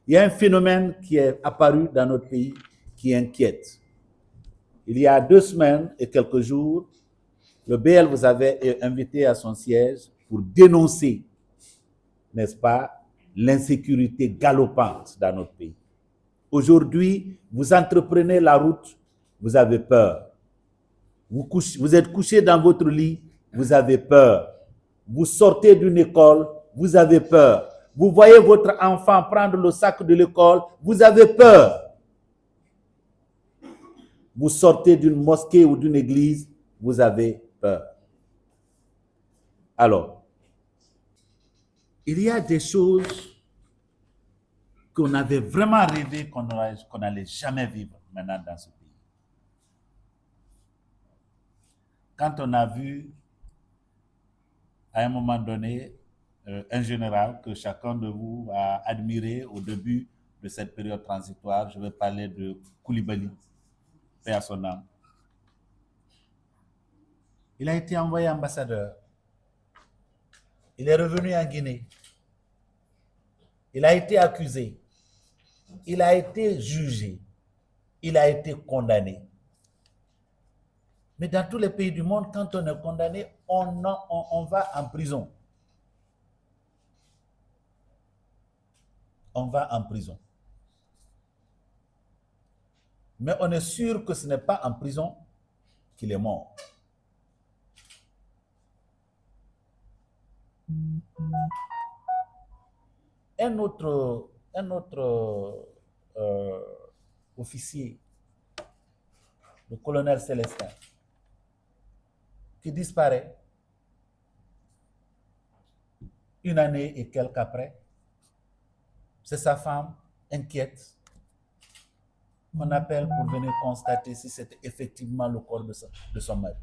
Il y a un phénomène qui est apparu dans notre pays qui inquiète. Il y a 2 semaines et quelques jours, le BL vous avait invité à son siège pour dénoncer, n'est-ce pas, l'insécurité galopante dans notre pays. Aujourd'hui, vous entreprenez la route, vous avez peur. Vous êtes couché dans votre lit, vous avez peur. Vous sortez d'une école, vous avez peur. Vous voyez votre enfant prendre le sac de l'école, vous avez peur. Vous sortez d'une mosquée ou d'une église, vous avez peur. Alors, il y a des choses qu'on avait vraiment rêvé qu'on n'allait jamais vivre maintenant dans ce pays. Quand on a vu, à un moment donné, un général que chacun de vous a admiré au début de cette période transitoire, je vais parler de Koulibaly, paix à son âme. Il a été envoyé ambassadeur. Il est revenu en Guinée. Il a été accusé. Il a été jugé. Il a été condamné. Mais dans tous les pays du monde, quand on est condamné, on va en prison. On va en prison. Mais on est sûr que ce n'est pas en prison qu'il est mort. Un autre officier, le colonel Célestin, qui disparaît 1 année et quelques après, c'est sa femme inquiète qu'on appelle pour venir constater si c'était effectivement le corps de son mari.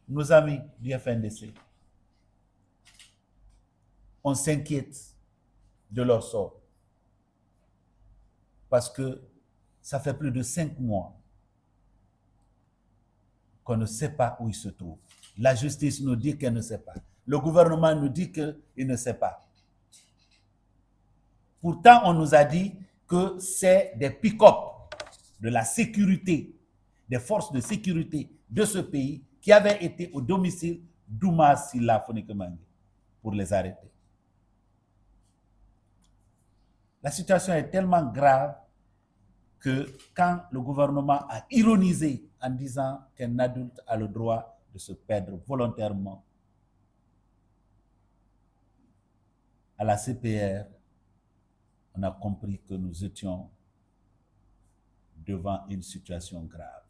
Nos amis du FNDC, on s'inquiète de leur sort parce que ça fait plus de 5 mois qu'on ne sait pas où ils se trouvent. La justice nous dit qu'elle ne sait pas. Le gouvernement nous dit qu'il ne sait pas. Pourtant, on nous a dit que c'est des pick-up de la sécurité, des forces de sécurité de ce pays qui avaient été au domicile d'Oumar Silla Fonikemangue pour les arrêter. La situation est tellement grave que quand le gouvernement a ironisé en disant qu'un adulte a le droit de se perdre volontairement à la CPR, on a compris que nous étions devant une situation grave.